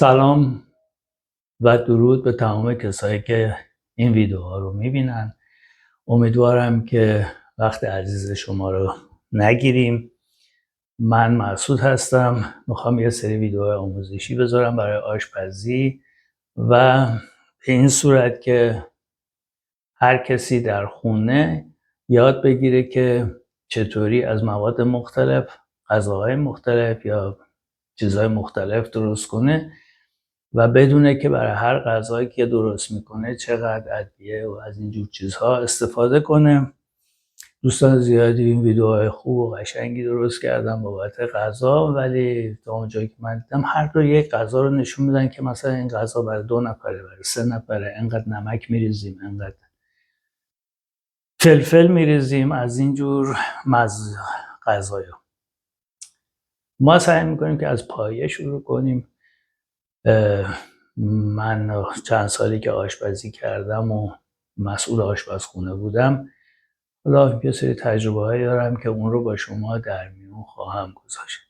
سلام و درود به تمام کسایی که این ویدیوها رو میبینن. امیدوارم که وقت عزیز شما رو نگیریم. من مسعود هستم. میخوام یه سری ویدیوهای آموزشی بذارم برای آشپزی و به این صورت که هر کسی در خونه یاد بگیره که چطوری از مواد مختلف غذاهای مختلف یا چیزهای مختلف درست کنه و بدونه که برای هر غذایی که درست میکنه چقدر ادویه و از اینجور چیزها استفاده کنه. دوستان زیادی این ویدیوهای خوب و قشنگی درست کردم بابت غذا، ولی تا اونجایی که من دیدم هر دو یک غذا رو نشون میدن که مثلا این غذا برای 2 نفره، برای 3 نفره، انقدر نمک میریزیم، انقدر فلفل میریزیم، از اینجور غذایا. ما سعی میکنیم که از پایه شروع کنیم. من چند سالی که آشپزی کردم و مسئول آشپزخونه بودم، حالا یه سری تجربه هایی دارم که اون رو با شما در میون خواهم گذاشت.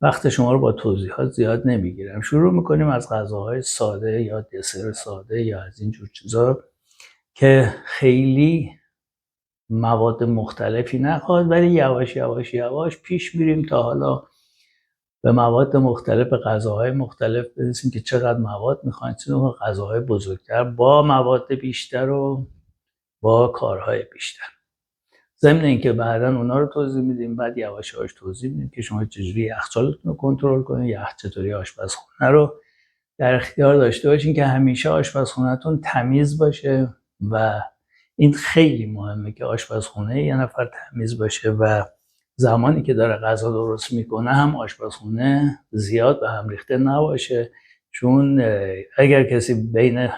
وقت شما رو با توضیحات زیاد نمیگیرم. شروع میکنیم از غذاهای ساده یا دسر ساده یا از این جور چیزا که خیلی مواد مختلفی نخواد، ولی یواش یواش یواش پیش میریم تا حالا به مواد مختلف، به غذاهای مختلف برسیم که چقدر مواد میخواین، چون غذاهای بزرگتر با مواد بیشتر و با کارهای بیشتر. ضمن اینکه بعداً اونا رو توضیح میدیم، بعد یواش یواش توضیح میدیم که شما چجوری یخچالتون رو کنترل کنید، چطوری آشپزخونه رو در اختیار داشته باشین که همیشه آشپزخونه‌تون تمیز باشه و این خیلی مهمه که آشپزخونه یه نفر تمیز باشه و زمانی که داره غذا درست میکنه هم آشپزخونه زیاد به هم ریخته نباشه، چون اگر کسی بین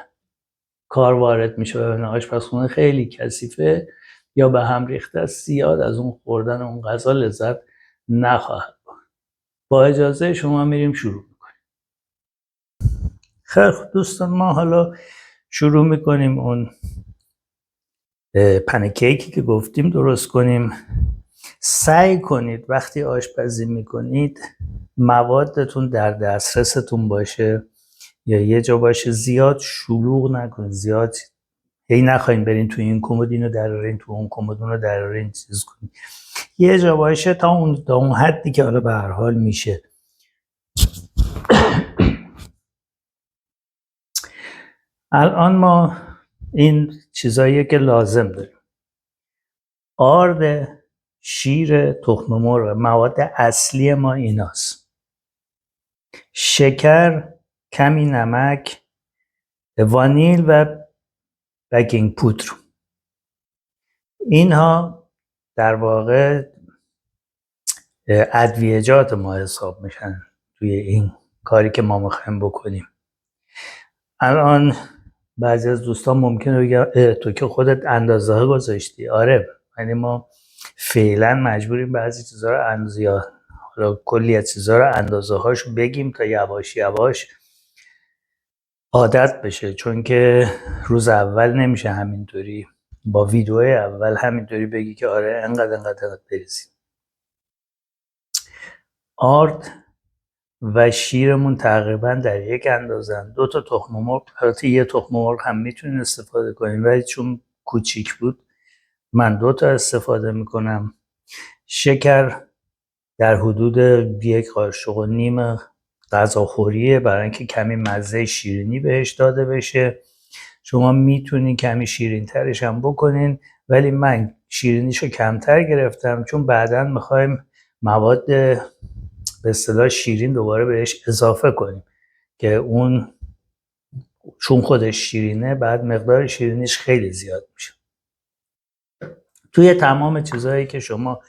کار وارد میشه و ببینه آشپزخونه خیلی کثیفه یا به هم ریخته است، زیاد از اون خوردن اون غذا لذت نخواهد برد. با اجازه شما میریم شروع میکنیم. خیلی خوب دوستان، ما حالا شروع میکنیم اون پنکیکی که گفتیم درست کنیم. سعی کنید وقتی آشپزی میکنید موادتون در دسترستون باشه یا یه جا باشه، زیاد شلوغ نکنید، زیاد نخواین برین تو این کمد اینو درارین، تو اون کمد اونو درارین، چیز کنید. یه جا باشه تا اون حدی که حالا به هر حال میشه. الان ما این چیزاییه که لازم داریم: آرد، شیر، تخم مرغ، مواد اصلی ما ایناست. شکر، کمی نمک، وانیل و بیکینگ پودر. اینها در واقع ادویه‌جات ما حساب میشن توی این کاری که ما میخوایم بکنیم. الان بعضی از دوستان ممکنه بگن تو که خودت اندازه ها گذاشتی. آره، یعنی ما فعلا مجبوریم بعضی چیزا رو حالا کلی از چیزا رو اندازه هاشو بگیم تا یواش یواش عادت بشه، چون که روز اول نمیشه همینطوری با ویدیوهای اول همینطوری بگی که آره انقدر بریزیم. آرد و شیرمون تقریبا در یک اندازن. 2 تا تخم مرغ، البته یه تخم مرغ هم میتونین استفاده کنین، ولی چون کوچیک بود من 2 تا استفاده میکنم. شکر در حدود 1.5 قاشق غذاخوریه، برای اینکه کمی مزه شیرینی بهش داده بشه. شما میتونین کمی شیرین ترش هم بکنین، ولی من شیرینیشو کمتر گرفتم چون بعداً میخوایم مواد به اصطلاح شیرین دوباره بهش اضافه کنیم که اون چون خودش شیرینه بعد مقدار شیرینیش خیلی زیاد میشه. توی تمام چیزهایی که شما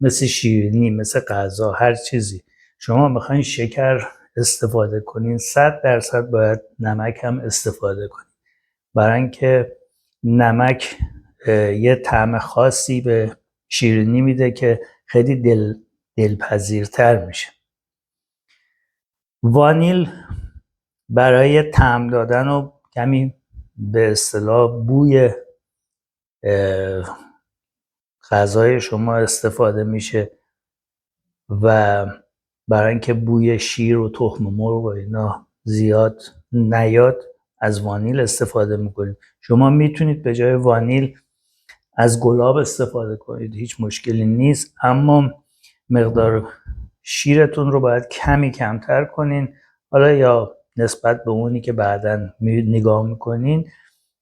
مثل شیرینی، مثل غذا، هر چیزی شما میخواین شکر استفاده کنین، 100% باید نمک هم استفاده کنین، برای اینکه نمک یه طعم خاصی به شیرینی میده که خیلی دلپذیرتر میشه. وانیل برای طعم دادن و کمی به اصطلاح بوی غذای شما استفاده میشه و برای اینکه بوی شیر و تخم مرغ و اینا زیاد نیاد از وانیل استفاده میکنیم. شما میتونید به جای وانیل از گلاب استفاده کنید، هیچ مشکلی نیست، اما مقدار شیرتون رو باید کمی کمتر کنین، حالا یا نسبت به اونی که بعداً نگاه میکنین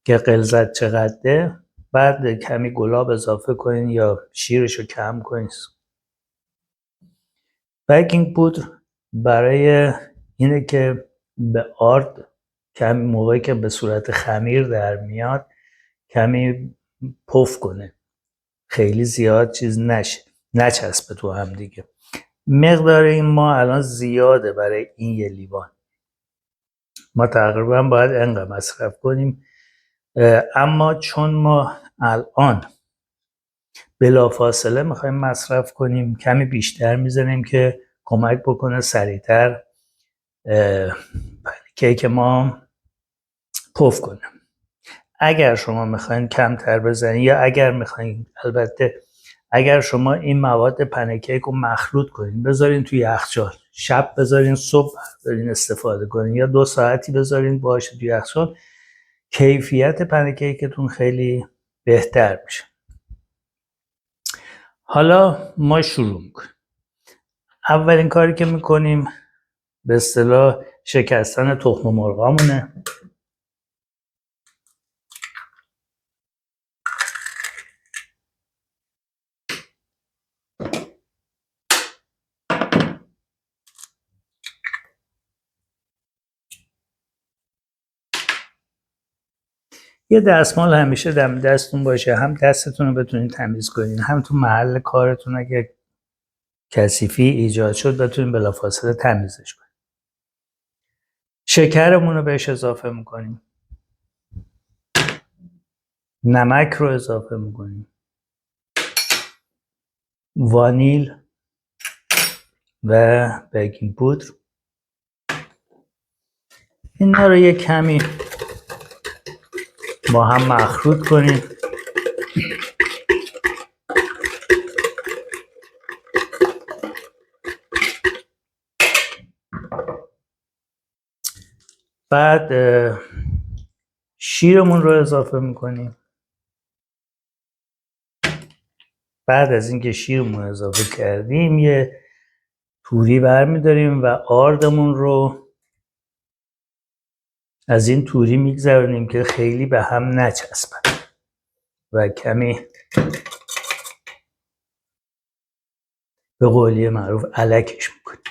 که غلظت چقدره، بعد کمی گلاب اضافه کنین یا شیرش رو کم کنین. بیکینگ پودر برای اینه که به آرد کمی موقعی که به صورت خمیر در میاد کمی پف کنه، خیلی زیاد چیز نچسبه تو هم دیگه. مقدار این ما الان زیاده برای این یه لیوان، ما تقریبا باید انقدر مصرف کنیم، اما چون ما الان بلافاصله میخوایم مصرف کنیم کمی بیشتر میزنیم که کمک بکنه سریعتر کیک ما پف کنه. اگر شما میخواین کمتر بزنید یا اگر میخواین، البته اگر شما این مواد پنکیک رو مخلوط کنین بذارین توی یخچال، شب بذارین صبح بذارین استفاده کنین یا 2 ساعتی بذارین باشه توی یخچال، کیفیت پنکیکتون خیلی بهتر میشه. حالا ما شروع میکنیم. اولین کاری که میکنیم به اصطلاح شکستن تخم مرغامونه. یه دستمال همیشه دم دستتون باشه، هم دستتون رو بتونین تمیز کنین، هم تو محل کارتون اگه کثیفی ایجاد شد بتونین بلافاصله تمیزش کنین. شکرمون رو بهش اضافه میکنیم، نمک رو اضافه میکنیم، وانیل و بیکینگ پودر. اینا رو یه کمی با هم مخلوط کنیم. بعد شیرمون رو اضافه میکنیم. بعد از اینکه شیرمون اضافه کردیم یه توری برمیداریم و آردمون رو از این توری میگذرونیم که خیلی به هم نچسبن و کمی به قولی معروف الکش میکنیم.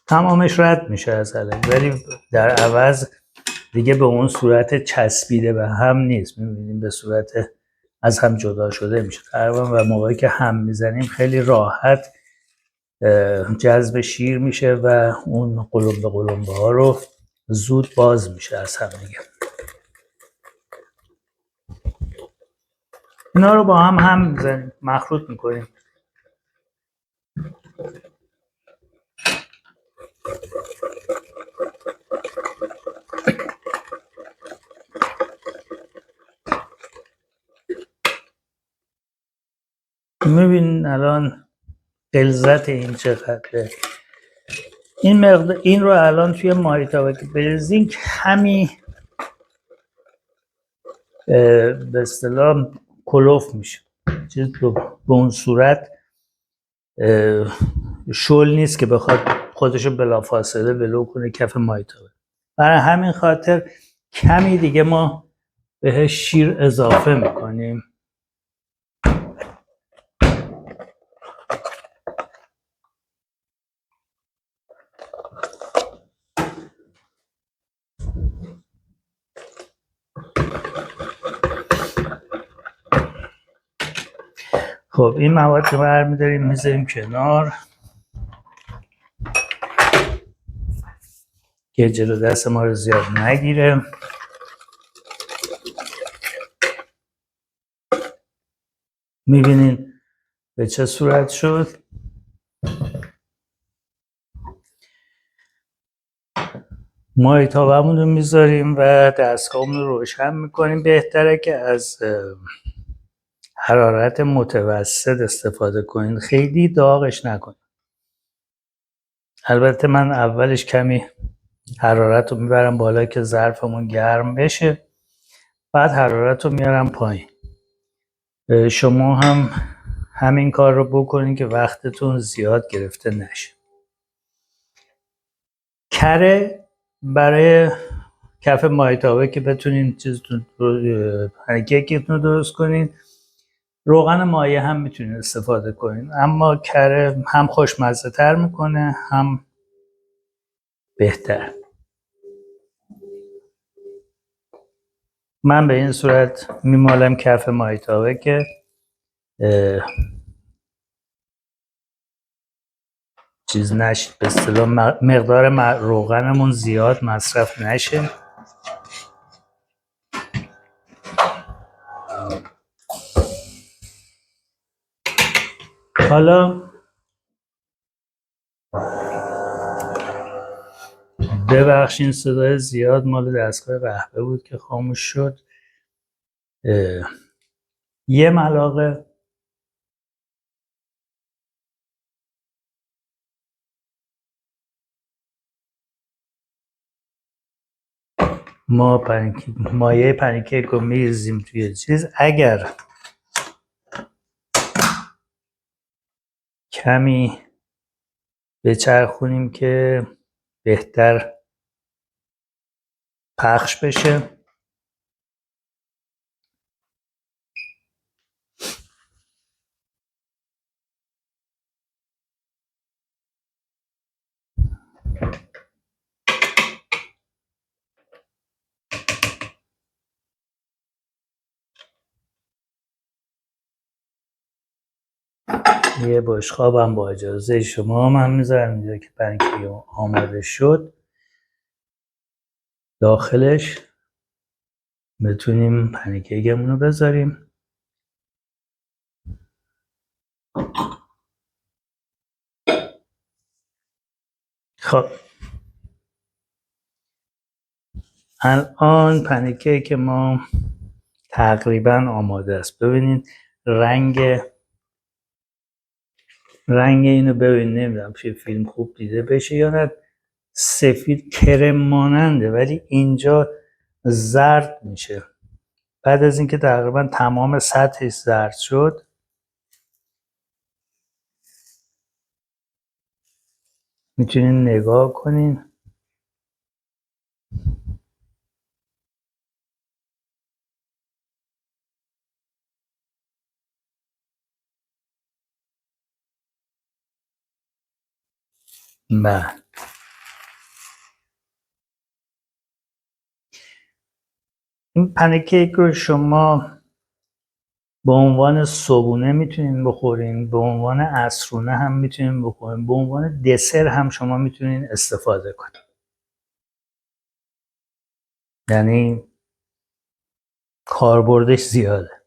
تمامش رد میشه از الک، ولی در عوض دیگه به اون صورت چسبیده به هم نیست، میبینیم به صورت از هم جدا شده میشه تقریبا و موقعی که هم میزنیم خیلی راحت جذب شیر میشه و اون قلمبه ها رو زود باز میشه از هم دیگه. اینا رو با هم میزنیم، مخلوط میکنیم. میبینین الان غلظت این چقدره. این رو الان توی مایتابه که بریزین کمی به اصطلاح کلوف میشه، چیز به اون صورت شل نیست که بخواد خودشو بلافاصله ولو کنه کف مایتابه. برای همین خاطر کمی دیگه ما بهش شیر اضافه میکنیم. خب این مواد رو برمی‌داریم میذاریم کنار که جلو دست ما رو زیاد نگیره. میبینین به چه صورت شد. مایتابمون رو میذاریم و دستگاهمون رو روشن میکنیم. بهتره که از حرارت متوسط استفاده کنین، خیلی داغش نکنین. البته من اولش کمی حرارت رو میبرم بالا که ظرفمون گرم بشه، بعد حرارت رو میارم پایین. شما هم همین کار رو بکنید که وقتتون زیاد گرفته نشه. کره برای کف مایتابه که بتونین چیزتون کیکتون رو درست کنین، روغن مایع هم میتونین استفاده کنین، اما کره هم خوشمزه تر میکنه هم بهتر. من به این صورت میمالم کف مایتابه که چیز نشید، به اصطلاح مقدار روغنمون زیاد مصرف نشه. حالا ببخشین صدای زیاد مال دستگاه قهوه بود که خاموش شد. یه ملاقه ما مایه پنکیک رو میریزیم توی چیز. اگر کمی بچرخونیم که بهتر پخش بشه. یه بشقابم با اجازه شما من میذارم اینجا که پنکیک آماده شد، داخلش بتونیم پنکیکمون رو بذاریم. خب الان پنکیک ما تقریبا آماده است. ببینید رنگ اینو ببینید، نمیدونم توی فیلم خوب دیده بشه یا نه، سفید کرم ماننده ولی اینجا زرد میشه. بعد از اینکه تقریبا تمام سطحش زرد شد، میتونین نگاه کنین. بله، این پنکیک رو شما به عنوان صبحونه میتونین بخورین، به عنوان عصرونه هم میتونین بخورین، به عنوان دسر هم شما میتونین استفاده کنین. یعنی کاربردش زیاده.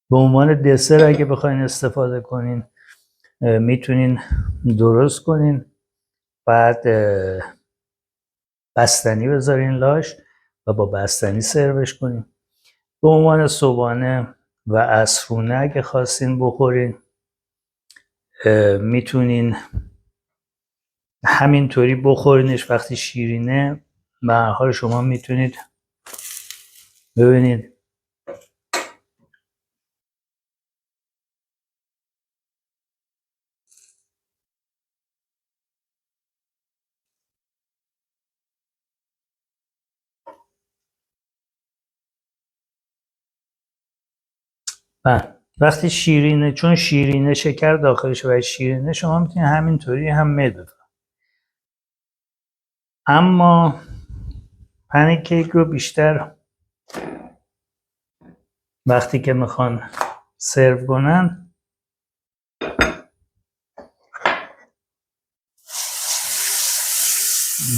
به عنوان دسر اگه بخواین استفاده کنین میتونین درست کنین، بعد بستنی بذارین لاش و با بستنی سروش کنین. به عنوان صبحانه و عصرونه اگه خواستین بخورین میتونین همینطوری بخورینش. وقتی شیرینه به هر حال شما میتونید ببینید وقتی شیرینه، چون شیرینه شکر داخلش و شیرینه، شما میتونید همینطوری هم میل. اما پنکیک رو بیشتر وقتی که میخوان سرو کنن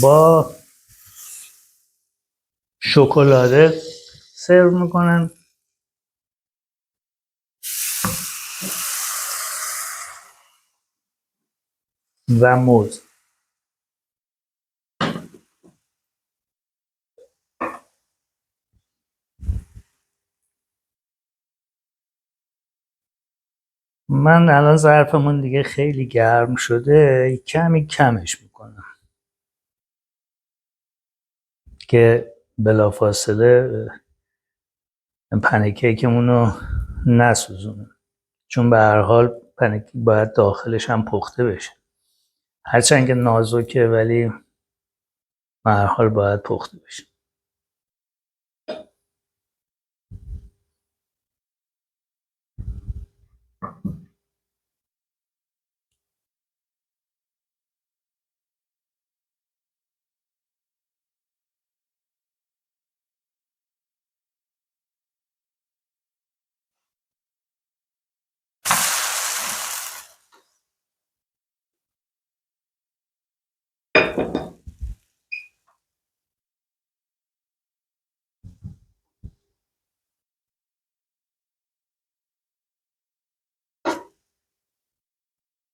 با شکلاته سرو میکنن و موز. من الان ظرفمون دیگه خیلی گرم شده، کمی کمش میکنم که بلافاصله پنکیکمون رو نسوزونه، چون به هر حال پنکیک باید داخلش هم پخته بشه، هرچند که نازکه ولی به هر حال باید پخته بشه.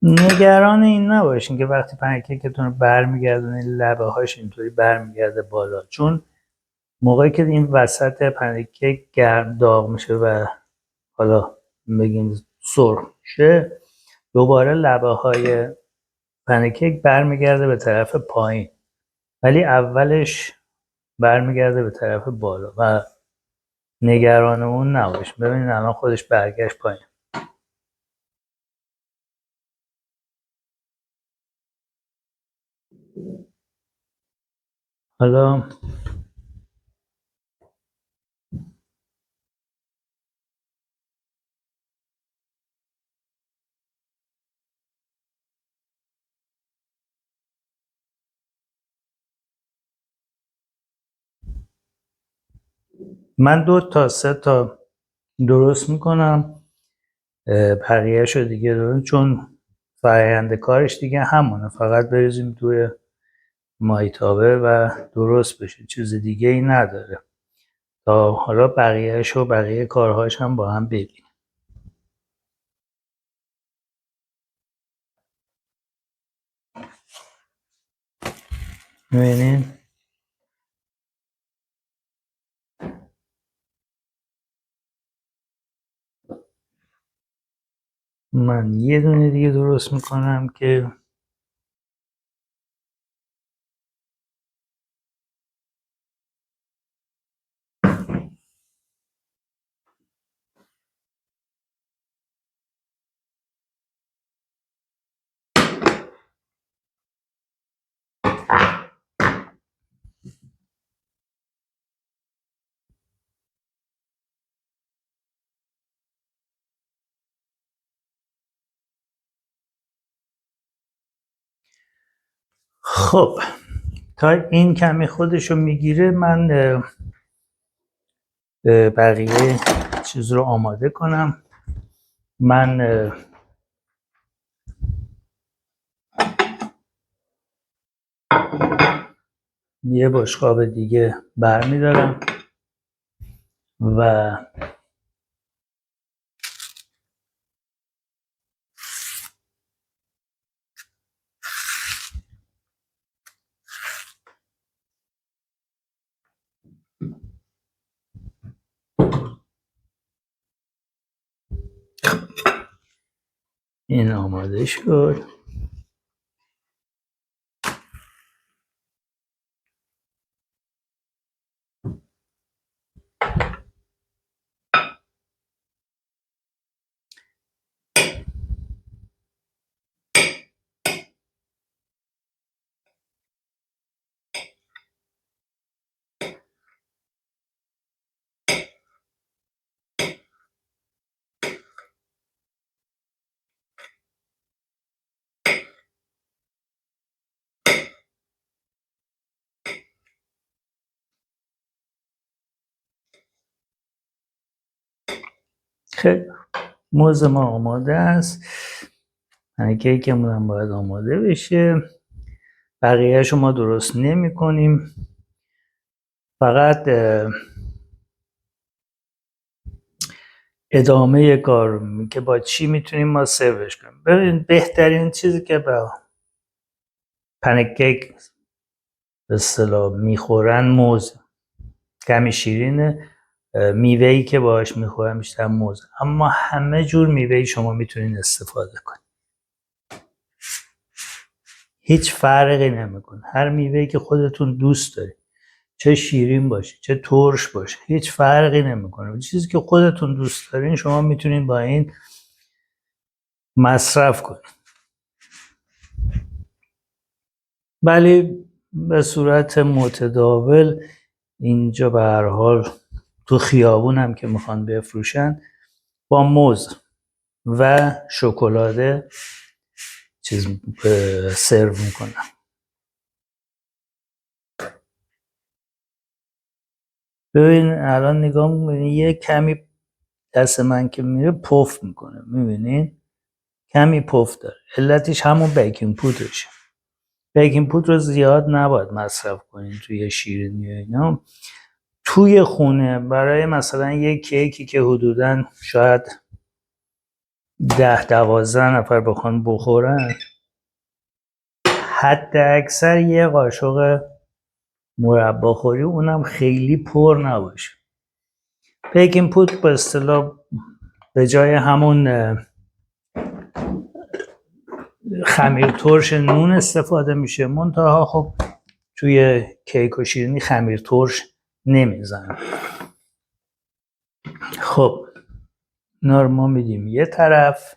نگران این نباشین که وقتی پنکیکتون رو برمیگردونین لبه هاش اینطوری برمیگرده بالا، چون موقعی که این وسط پنکیک گرم داغ میشه و حالا بگیم سرخ میشه، دوباره لبه های پنکیک برمیگرده به طرف پایین، ولی اولش برمیگرده به طرف بالا و نگران اون نباش. ببینید الان خودش برگشت پایین. حالا من 2 تا 3 تا درست میکنم، بقیه‌اش رو دیگه دارم، چون فرآیند کارش دیگه همونه، فقط بریزیم توی مایتابه و درست بشه، چیز دیگه ای نداره. تا حالا بقیه‌اش و بقیه کارهاش هم با هم ببینیم. می‌بینین؟ من یه دونه دیگه درست میکنم که خب تا این کمی خودشو میگیره، من بقیه چیز رو آماده کنم. من یه بشقاب دیگه برمیدارم و این آماده شد. خیلی موز ما آماده است، پنکیکمون هم باید آماده بشه. بقیه‌اشو ما درست نمی کنیم، فقط ادامه کار که با چی میتونیم ما سروش کنیم. ببین بهترین چیزی که با پنکیک به اصطلاح میخورن موز، کمی شیرینه میوه‌ای که باهاش میخورم بیشتر موز، اما همه جور میوه‌ای شما میتونین استفاده کنید، هیچ فرقی نمیکنه. هر میوه‌ای که خودتون دوست دارید، چه شیرین باشه چه ترش باشه، هیچ فرقی نمیکنه. چیزی که خودتون دوست دارین شما میتونین با این مصرف کنید، ولی به صورت متداول اینجا به هر حال تو خیابون هم که میخوان بفروشن با موز و شکلاده چیز سرو میکنن. ببین الان نگاه میکنین یه کمی دست من که میره پف میکنه، میبینین کمی پف داره، علتش همون بیکینگ پودرشه. بیکینگ پودر رو زیاد نباید مصرف کنین توی شیرینی اینا. توی خونه برای مثلا یک کیکی که حدوداً شاید 10-12 نفر بخوان بخورن، حد اکثر یه قاشق مربا خوری، اونم خیلی پر نباشه. بیکینگ پودر به اصطلاح به جای همون خمیر ترش نون استفاده میشه، منتها خب توی کیک و شیرینی خمیر ترش نمیزنن. خب اینا رو ما میدیم یه طرف.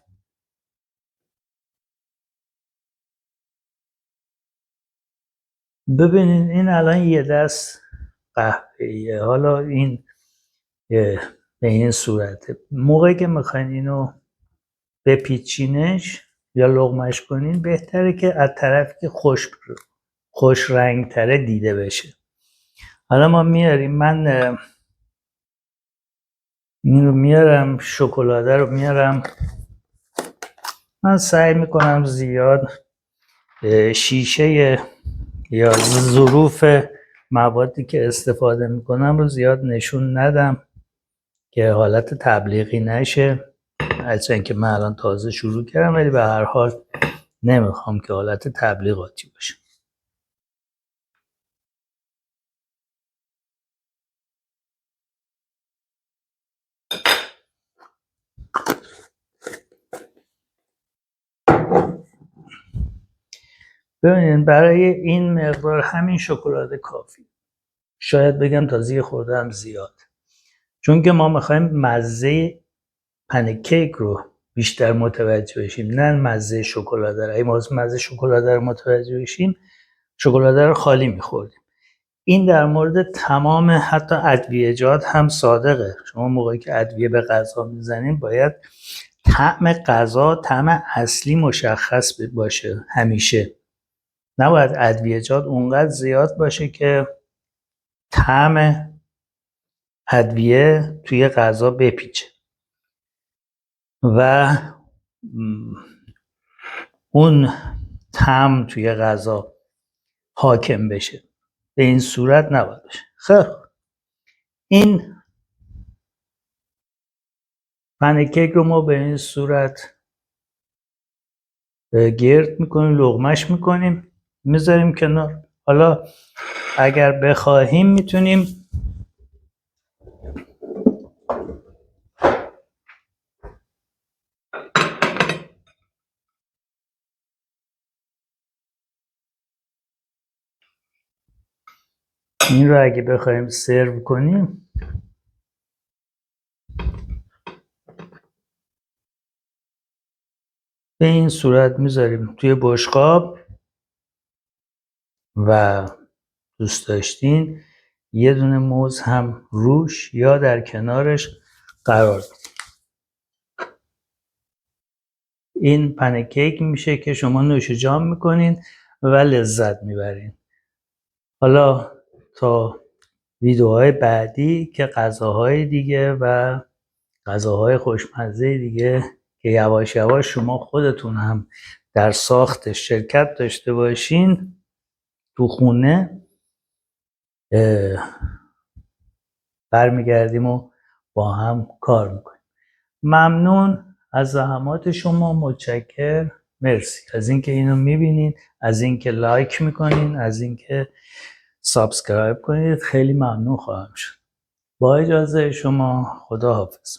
ببینید این الان یه دست قهوه‌ایه. حالا این به این صورته. موقعی که میخواین اینو بپیچینش یا لقمش کنین، بهتره که از طرفی که خوش رنگ تره دیده بشه. حالا ما میاریم، من این رو میارم، شکلاده رو میارم، من سعی میکنم زیاد شیشه یا ظروف موادی که استفاده میکنم رو زیاد نشون ندم که حالت تبلیغی نشه، هرچند که من الان تازه شروع کردم، ولی به هر حال نمیخوام که حالت تبلیغاتی باشه. ببینید برای این مقدار همین شکلات کافی، شاید بگم تازه یه خورده هم زیاد، چون که ما میخوایم مزه پنکیک رو بیشتر متوجه بشیم، نه مزه شکلاده رو. اگه ما مزه شکلاده رو متوجه بشیم، شکلاده رو خالی میخوریم. این در مورد تمام حتی ادویه‌جات هم صادقه. شما موقعی که ادویه به غذا میزنین باید طعم غذا، طعم اصلی مشخص باشه همیشه. نباید ادویه‌جات اونقدر زیاد باشه که طعم ادویه توی غذا بپیچه و اون طعم توی غذا حاکم بشه. به این صورت نباید باشه. خب این پنکیک رو ما به این صورت گرد میکنیم، لقمش میکنیم، میذاریم کنار. حالا اگر بخواهیم میتونیم این رو اگه بخوایم سرو کنیم، به این صورت میذاریم توی بشقاب و دوست داشتین یه دونه موز هم روش یا در کنارش قرار بدید. این پنکیک میشه که شما نوش جان میکنین و لذت میبرین. حالا تا ویدیوهای بعدی که غذاهای دیگه و غذاهای خوشمزه دیگه که یواش یواش شما خودتون هم در ساختش شرکت داشته باشین تو خونه، برمیگردیم و با هم کار میکنیم. ممنون از زحمات شما، متشکر، مرسی از اینکه اینو میبینین، از اینکه لایک میکنین، از اینکه سابسکرایب کنید. خیلی ممنون خواهم شد. با اجازه شما، خداحافظ.